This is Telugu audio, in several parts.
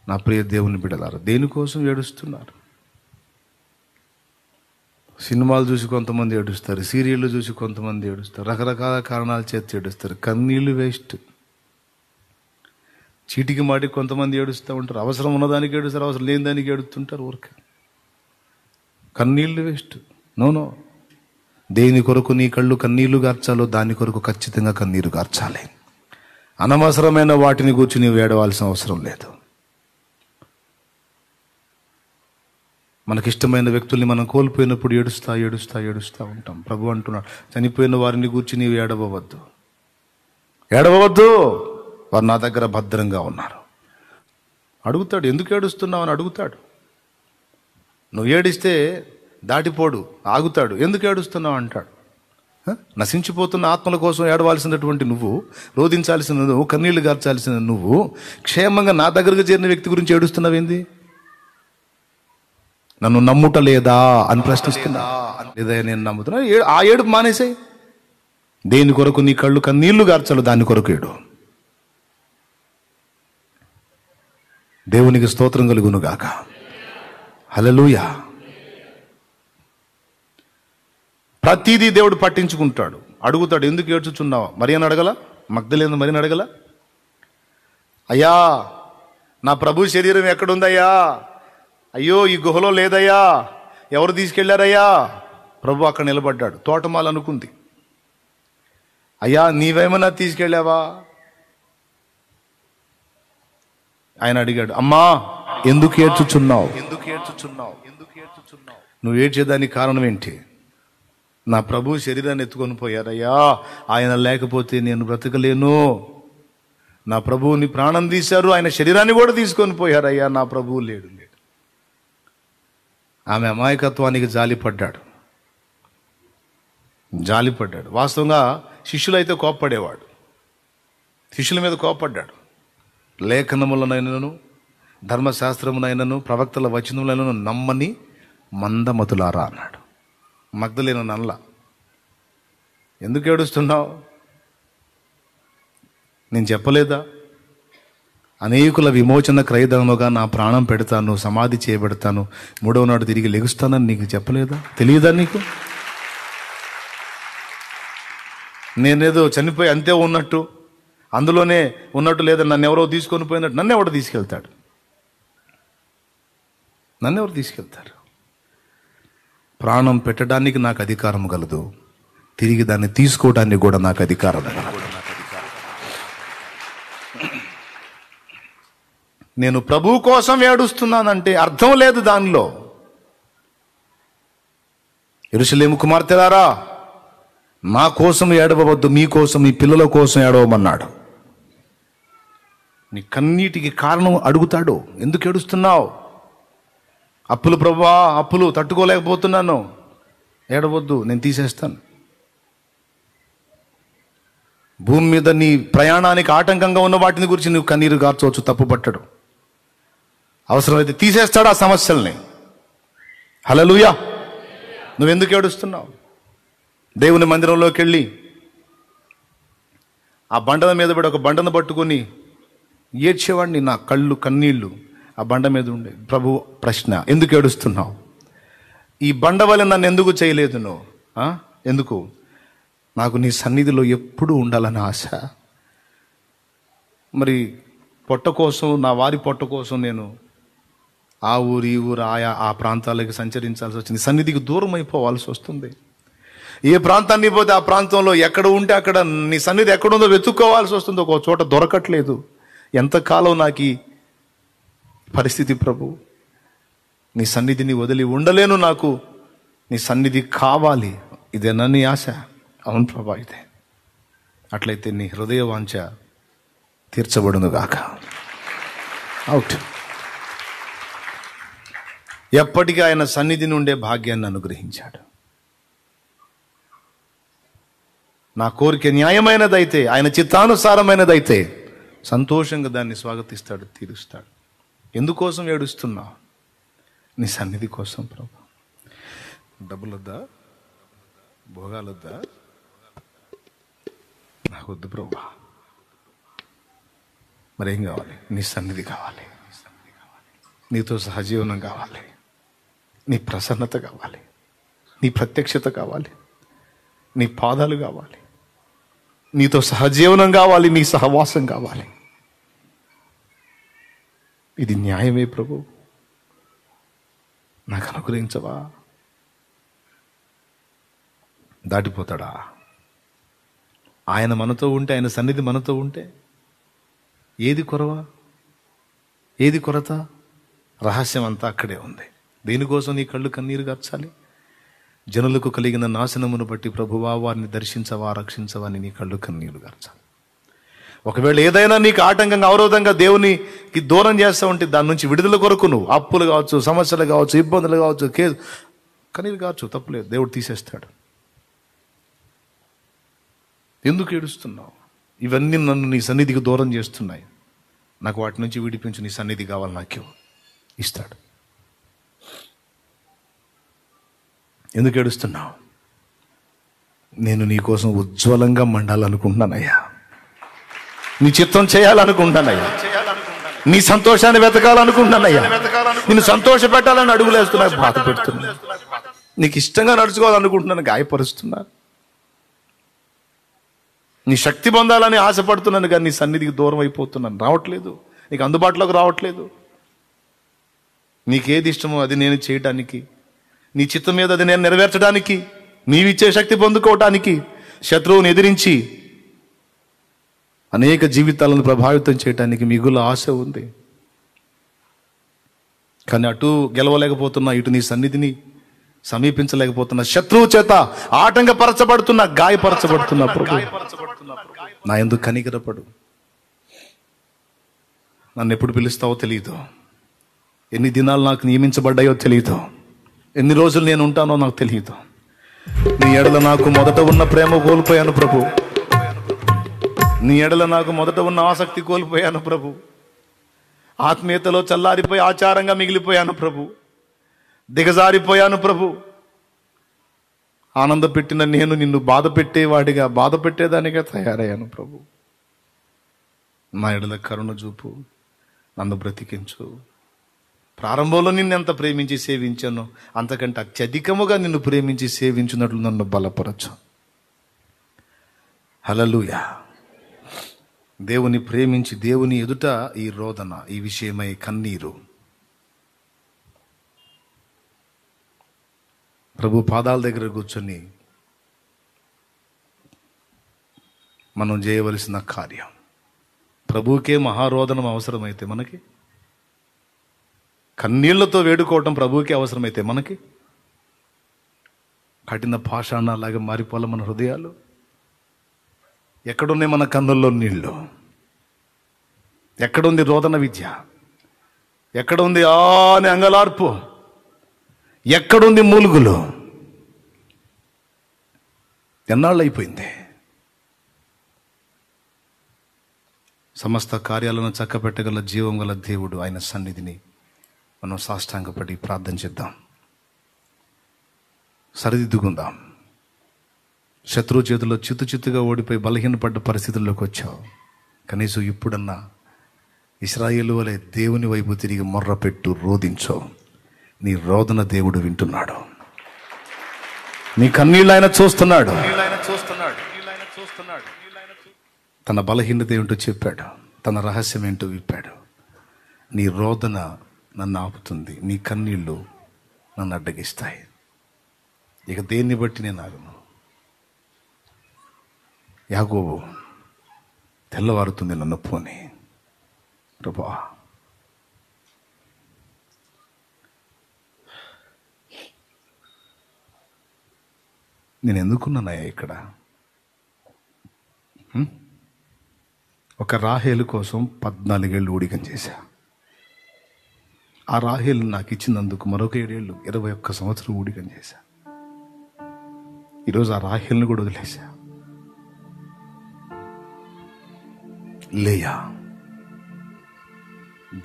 నా ప్రియ దేవుని బిడ్డలారా, దేనికోసం ఏడుస్తున్నారు? సినిమాలు చూసి కొంతమంది ఏడుస్తారు, సీరియళ్ళు చూసి కొంతమంది ఏడుస్తారు, రకరకాల కారణాల చేత ఏడుస్తారు. కన్నీళ్ళు వేస్ట్. చీటికి మాటికి కొంతమంది ఏడుస్తూ ఉంటారు. అవసరం ఉన్నదానికి ఏడుస్తారు, అవసరం లేని దానికి ఏడుస్తుంటారు. ఊరికే కన్నీళ్ళు వేస్ట్. నో. దేని కొరకు నీ కళ్ళు కన్నీళ్లు గార్చాలో దాని కొరకు ఖచ్చితంగా కన్నీరు గార్చాలి. అనవసరమైన వాటిని కూర్చుని నీవు ఏడవాల్సిన అవసరం లేదు. మనకిష్టమైన వ్యక్తుల్ని మనం కోల్పోయినప్పుడు ఏడుస్తా ఉంటాం. ప్రభు అంటున్నాడు, చనిపోయిన వారిని కూర్చి నీవు ఏడవవద్దు. వారు నా దగ్గర భద్రంగా ఉన్నారు. అడుగుతాడు, ఎందుకు ఏడుస్తున్నావు అని అడుగుతాడు. నువ్వు ఏడిస్తే దాటిపోడు, ఆగుతాడు. ఎందుకు ఏడుస్తున్నావు అంటాడు. నశించిపోతున్న ఆత్మల కోసం ఏడవాల్సినటువంటి నువ్వు, రోధించాల్సిన నువ్వు, కన్నీళ్లు గార్చాల్సిన నువ్వు, క్షేమంగా నా దగ్గరకు చేరిన వ్యక్తి గురించి ఏడుస్తున్నావేంది? నన్ను నమ్ముట లేదా అని ప్రశ్నిస్తున్నా. లేదా నేను నమ్ముతున్నా. ఆ ఏడుపు మానేసాయి. దేని కొరకు నీ కళ్ళు కన్నీళ్లు గార్చాలో దాని కొరకు ఏడు. దేవునికి స్తోత్రం కలుగును గాక. హల్లెలూయా. ప్రతిదీ దేవుడు పట్టించుకుంటాడు. అడుగుతాడు, ఎందుకు ఏడ్చుచున్నావా? మరి అని అడగల? మగ్దలేను మరి అని అడగల? అయ్యా, నా ప్రభు శరీరం ఎక్కడుందయ్యా? అయ్యో, ఈ గుహలో లేదయ్యా, ఎవరు తీసుకెళ్లారయ్యా? ప్రభు అక్కడ నిలబడ్డాడు. తోటమాల అనుకుంది. అయ్యా, నీవేమన్నా తీసుకెళ్ళావా? ఆయన అడిగాడు, అమ్మా ఎందుకు ఏడ్చుచున్నావు? నువ్వు ఏడ్చేదానికి కారణం ఏంటి? నా ప్రభు శరీరాన్ని ఎత్తుకొని పోయారయ్యా, ఆయన లేకపోతే నేను బ్రతకలేను. నా ప్రభువుని ప్రాణం తీశారు, ఆయన శరీరాన్ని కూడా తీసుకొని పోయారయ్యా, నా ప్రభువు లేడు. ఆమె అమాయకత్వానికి జాలిపడ్డాడు. వాస్తవంగా శిష్యులైతే కోప్పడేవాడు. శిష్యుల మీద కోప్పడ్డాడు. లేఖనములనైనను, ధర్మశాస్త్రమునైనను, ప్రవక్తల వచనములైనను నమ్మని మందమతులారా అన్నాడు. మగ్దలేను నల్ల, ఎందుకు ఏడుస్తున్నావు? నేను చెప్పలేదా? అనేకుల విమోచన క్రయధనముగా నా ప్రాణం పెడతాను, సమాధి చేయబెడతాను, 3వ నాడు తిరిగి లెగుస్తానని నీకు చెప్పలేదా? తెలియదా నీకు? నేనేదో చనిపోయి అంతే ఉన్నట్టు, అందులోనే ఉన్నట్టు, లేదా నన్ను ఎవరో తీసుకొని పోయినట్టు నన్ను ఎవరు తీసుకెళ్తారు? ప్రాణం పెట్టడానికి నాకు అధికారం కలదు, తిరిగి దాన్ని తీసుకోవడానికి కూడా నాకు అధికారం కలదు. నేను ప్రభు కోసం ఏడుస్తున్నానంటే అర్థం లేదు దానిలో. యెరూషలేము కుమార్తెలారా, నా కోసం ఏడవవద్దు, మీకోసం, మీ పిల్లల కోసం ఏడవమన్నాడు. నీ కన్నీటికి కారణం అడుగుతాడు. ఎందుకు ఏడుస్తున్నావు? అప్పులు ప్రభువా, అప్పులు తట్టుకోలేకపోతున్నాను. ఏడవద్దు, నేను తీసేస్తాను. భూమి మీద నీ ప్రయాణానికి ఆటంకంగా ఉన్న వాటిని గురించి నువ్వు కన్నీరు గార్చవచ్చు, తప్పుపట్టడు. అవసరమైతే తీసేస్తాడు ఆ సమస్యల్ని. హల్లెలూయా. నువ్వెందుకు ఏడుస్తున్నావు? దేవుని మందిరంలోకి వెళ్ళి ఆ బండల మీద పడి ఒక బండను పట్టుకొని ఏడ్చేవాడిని. నా కళ్ళు కన్నీళ్లు ఆ బండ మీద ఉండే. ప్రభు ప్రశ్న, ఎందుకు ఏడుస్తున్నావు? ఈ బండ వల్ల నన్ను ఎందుకు చేయలేదు నువ్వు? ఎందుకు? నాకు నీ సన్నిధిలో ఎప్పుడూ ఉండాలని ఆశ. మరి పొట్ట కోసం, నా వారి పొట్ట కోసం నేను ఆ ఊరు ఈ ఊరు ఆ ప్రాంతాలకు సంచరించాల్సి వచ్చింది. సన్నిధికి దూరం అయిపోవాల్సి వస్తుంది. ఏ ప్రాంతాన్ని పోతే ఆ ప్రాంతంలో ఎక్కడ ఉంటే అక్కడ నీ సన్నిధి ఎక్కడుందో వెతుక్కోవాల్సి వస్తుంది. ఒక చోట దొరకట్లేదు. ఎంతకాలం నాకు ఈ పరిస్థితి ప్రభు? నీ సన్నిధిని వదిలి ఉండలేను, నాకు నీ సన్నిధి కావాలి. ఇదేనా నీ ఆశ? అవును ప్రభా, ఇదే. అట్లయితే నీ హృదయ వాంఛ తీర్చబడును గాక. అవుట్. ఎప్పటికీ ఆయన సన్నిధి నుండే భాగ్యాన్ని అనుగ్రహించాడు. నా కోరిక న్యాయమైనదైతే, ఆయన చిత్తానుసారమైనదైతే సంతోషంగా దాన్ని స్వాగతిస్తాడు, తీరుస్తాడు. ఎందుకోసం ఏడుస్తున్నావు? నీ సన్నిధి కోసం ప్రభు. డబ్బులొద్దా, భోగాలొద్దా? నాకు వద్దు ప్రభు. మరేం కావాలి? నీ సన్నిధి కావాలి. నీతో సహజీవనం కావాలి, నీ ప్రసన్నత కావాలి, నీ ప్రత్యక్షత కావాలి, నీ పాదాలు కావాలి, నీతో సహజీవనం కావాలి, నీ సహవాసం కావాలి. ఇది న్యాయమే ప్రభు, నాకు అనుగ్రహించవా? దాటిపోతాడా? ఆయన మనతో ఉంటే, ఆయన సన్నిధి మనతో ఉంటే ఏది కొరవా, ఏది కొరత? రహస్యం అంతా అక్కడే ఉంది. దేనికోసం నీ కళ్ళు కన్నీరు గార్చాలి? జనులకు కలిగిన నాశనమును బట్టి ప్రభువా వారిని దర్శించవా, రక్షించవా అని నీ కళ్ళు కన్నీరు గార్చాలి. ఒకవేళ ఏదైనా నీకు ఆటంకంగా, అవరోధంగా దేవునికి దూరం చేస్తూ ఉంటే దాని నుంచి విడుదల కొరకు నువ్వు అప్పులు కావచ్చు, సమస్యలు కావచ్చు, ఇబ్బందులు కావచ్చు, కన్నీరు కావచ్చు, తప్పులేదు, దేవుడు తీసేస్తాడు. ఎందుకు ఏడుస్తున్నావు? ఇవన్నీ నన్ను నీ సన్నిధికి దూరం చేస్తున్నాయి, నాకు వాటి నుంచి విడిపించి నీ సన్నిధి కావాలి, నాకు ఇస్తాడు. ఎందుకు ఏడుస్తున్నావు? నేను నీ కోసం ఉజ్వలంగా మండాలనుకుంటున్నానయ్యా, నీ చిత్తం చేయాలనుకుంటున్నానయ్యా, నీ సంతోషాన్ని వెతకాలనుకుంటున్నానయ్యా, నిన్ను సంతోష పెట్టాలని అడుగులేస్తున్నా, బాధ పెడుతున్నా, నీకు ఇష్టంగా నడుచుకోవాలనుకుంటున్నాను, గాయపరుస్తున్నాను, నీ శక్తి పొందాలని ఆశపడుతున్నాను, కానీ నీ సన్నిధికి దూరం అయిపోతున్నాను, రావట్లేదు, నీకు అందుబాటులోకి రావట్లేదు. నీకేది ఇష్టమో అది నేను చేయటానికి, నీ చిత్తం మీద అది నేను నెరవేర్చడానికి, నీవిచ్చే శక్తి పొందుకోవటానికి, శత్రువుని ఎదిరించి అనేక జీవితాలను ప్రభావితం చేయటానికి మిగుల ఆశ ఉంది. కానీ అటు గెలవలేకపోతున్నా, ఇటు నీ సన్నిధిని సమీపించలేకపోతున్నా, శత్రువు చేత ఆటంకపరచబడుతున్నా, గాయపరచబడుతున్నా. నా ఎందుకు కనికరపడు. నన్ను ఎప్పుడు పిలుస్తావో తెలియదు, ఎన్ని దినాలు నాకు నియమించబడ్డాయో తెలియదు, ఎన్ని రోజులు నేను ఉంటానో నాకు తెలియదు. నీ ఎడల నాకు మొదట ఉన్న ప్రేమ కోల్పోయాను ప్రభు, నీ ఎడల నాకు మొదట ఉన్న ఆసక్తి కోల్పోయాను ప్రభు, ఆత్మీయతలో చల్లారిపోయి ఆచారంగా మిగిలిపోయాను ప్రభు, దిగజారిపోయాను ప్రభు. ఆనంద పెట్టిన నేను నిన్ను బాధ పెట్టేవాడిగా, బాధ పెట్టేదానిగా తయారయ్యాను ప్రభు. నా ఎడల కరుణ చూపు, నన్ను బ్రతికించు. ప్రారంభంలో నిన్ను ఎంత ప్రేమించి సేవించానో అంతకంటే అత్యధికముగా నిన్ను ప్రేమించి సేవించినట్లు నన్ను బలపరచు. హల్లెలూయా. దేవుని ప్రేమించి దేవుని ఎదుట ఈ రోదన, ఈ విషయమై కన్నీరు, ప్రభు పాదాల దగ్గర కూర్చొని మనం చేయవలసిన కార్యం. ప్రభువుకే మహారోదనం అవసరమైతే మనకి, కన్నీళ్లతో వేడుకోవటం ప్రభువుకే అవసరమైతే మనకి, కఠిన పాషాణాలాగా మారిపోలే మన హృదయాలు. ఎక్కడున్నాయి మన కన్నుల్లో నీళ్ళు? ఎక్కడుంది రోదన విద్య? ఎక్కడుంది అని అంగలార్పు? ఎక్కడుంది మూలుగులు? ఎన్నాళ్ళు అయిపోయింది? సమస్త కార్యాలను చక్కబెట్టగల జీవం గల దేవుడు ఆయన సన్నిధిని మనం సాష్టాంగపడి ప్రార్థన చేద్దాం, సరిదిద్దుకుందాం. శత్రువు చేతిలో చిత్తుగా ఓడిపోయి బలహీనపడ్డ పరిస్థితుల్లోకి వచ్చావు. కనీసం ఇప్పుడన్నా ఇశ్రాయేలు వలె దేవుని వైపు తిరిగి మొర్రపెట్టు, రోదించో. నీ రోదన దేవుడు వింటున్నాడు, నీ కన్నీళ్ళు ఆయన చూస్తున్నాడు. తన బలహీనత ఏమిటో చెప్పాడు, తన రహస్యం ఏంటో విప్పాడు. నీ రోదన నన్ను ఆపుతుంది, నీ కన్నీళ్ళు నన్ను అడ్డగిస్తాయి. ఇక దేన్ని బట్టి నేను ఆగను. యాకోబు తెల్లవారుతుంది నన్ను పోని ప్రభువా, నేను ఎందుకున్నానయ్యా ఇక్కడ? ఒక రాహేలు కోసం 14 ఏళ్ళు ఊడిగం చేశా. ఆ రాహేలు నాకు ఇచ్చినందుకు మరొక 7 ఏళ్ళు, 21 సంవత్సరం ఊడిగం చేశా. ఈరోజు ఆ రాహేల్ని కూడా వదిలేశా. లేయా,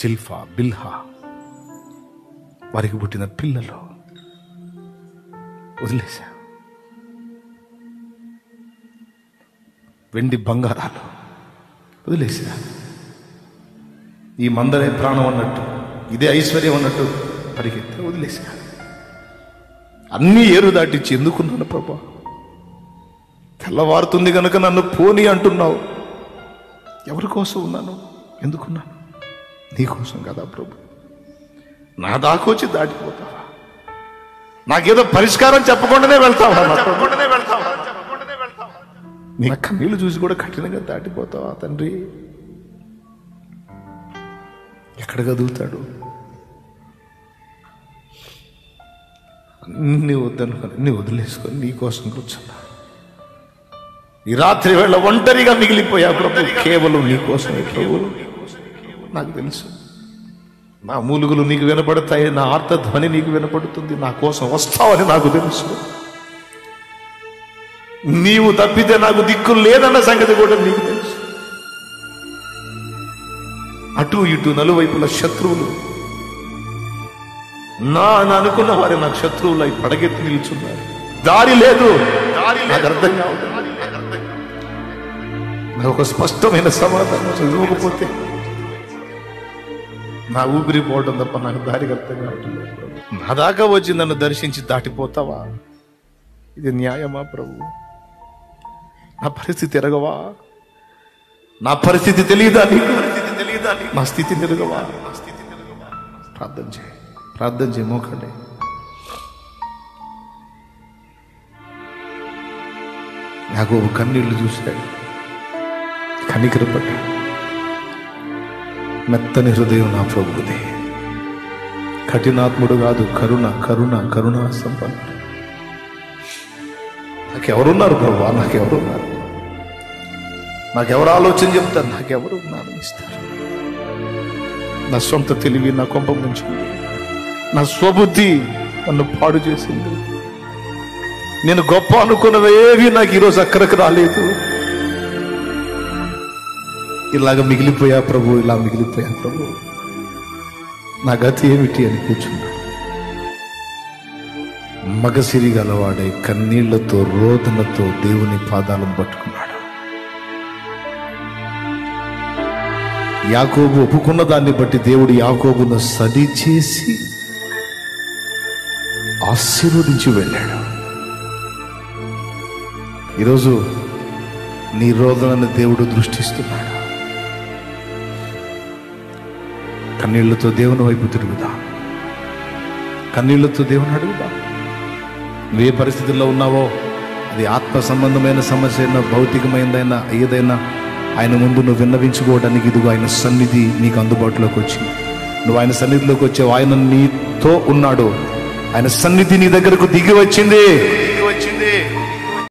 జిల్ఫా, బిల్హా, వారికి పుట్టిన పిల్లలు వదిలేశా. వెండి బంగారాలు వదిలేశా. ఈ మందరే ప్రాణం అన్నట్టు ఇదే ఐశ్వర్యం అన్నట్టు పరిగెత్తే వదిలేసా. అన్నీ ఏరు దాటించి ఎందుకున్నాను ప్రభా? తెల్లవారుతుంది కనుక నన్ను పోనీ అంటున్నావు. ఎవరి కోసం ఉన్నాను? ఎందుకున్నాను? నీ కోసం కదా ప్రభు. నా దాకొచ్చి దాటిపోతావా? నాకేదో పరిష్కారం చెప్పకుండానే వెళ్తావా? నీ కన్నీళ్ళు చూసి కూడా కఠినంగా దాటిపోతావా తండ్రి? ఎక్కడ కదులుతాడు? అన్ని వద్దనుకొని నీ వదిలేసుకొని నీ కోసం కూర్చున్నా. ఈ రాత్రి వేళ ఒంటరిగా మిగిలిపోయా ప్రభు, కేవలం నీ కోసమే ప్రభు. నాకు తెలుసు నా మూలుగులు నీకు వినపడతాయి, నా ఆర్తధ్వని నీకు వినపడుతుంది. నా కోసం వస్తావని నాకు తెలుసు. నీవు తప్పితే నాకు దిక్కు లేదన్న సంగతి కూడా నీకు తెలుసు. అటు ఇటు నలువైపుల శత్రువులు నా అనుకున్న వారి నాకు శత్రువులు అయి పడగెత్తి నిల్చున్నారు. దారి లేదు, నాకు అర్థం కావడం. నాకు ఒక స్పష్టమైన సమాధానం ఇవ్వకపోతే నా ఊపిరి పోవడం తప్ప నాకు దారికి అర్థం కావట్లేదు. నా దాకా వచ్చి నన్ను దర్శించి దాటిపోతావా? ఇది న్యాయమా ప్రభు? నా పరిస్థితి ఎరగవా? నా పరిస్థితి తెలియదా నీకు? నా స్థితి ఎరగవా? ప్రార్థన చేయి, ప్రార్థన చేయి, మోకండి. నాకు కన్నీళ్లు చూశాడు, కనికరపడ్డాడు. మెత్తని హృదయం నా ప్రభువుది, కఠినాత్ముడు కాదు, కరుణ కరుణ కరుణా సంపన్నుడు. నాకెవరున్నారు ప్రభు? నాకెవరున్నారు? నాకెవరు ఆలోచన చెప్తారు? నాకెవరు జ్ఞానం ఇస్తారు? నా సొంత తెలివి నా కొంప ముంచింది, నా స్వబుద్ధి నన్ను పాడు చేసింది. నేను గొప్ప అనుకున్నవేవి నాకు ఈరోజు అక్కడికి రాలేదు. ఇలాగ మిగిలిపోయా ప్రభు, ఇలా మిగిలిపోయా ప్రభు, నా గతి ఏమిటి అని కూర్చున్నాడు. మగసిరి గలవాడై కన్నీళ్లతో రోదనతో దేవుని పాదాలను పట్టుకున్నాడు. యాకోబు ఒప్పుకున్న దాన్ని బట్టి దేవుడు యాకోబును సరి చేసి ఆశీర్వదించి వెళ్ళాడు. ఈరోజు నీ రోదనను దేవుడు దృష్టిస్తున్నాడు. కన్నీళ్లతో దేవుని వైపు తిరుగుదా, కన్నీళ్లతో దేవుని అడుగుదా. నువ్వే పరిస్థితుల్లో ఉన్నావో, అది ఆత్మ సంబంధమైన సమస్య అయినా భౌతికమైనదైనా ఏదైనా, ఆయన ముందు నువ్వు విన్నవించుకోవడానికి ఇదిగో ఆయన సన్నిధి నీకు అందుబాటులోకి వచ్చింది. నువ్వు ఆయన సన్నిధిలోకి వచ్చావు, ఆయన నీతో ఉన్నాడు. ఆయన సన్నిధి నీ దగ్గరకు దిగి వచ్చింది.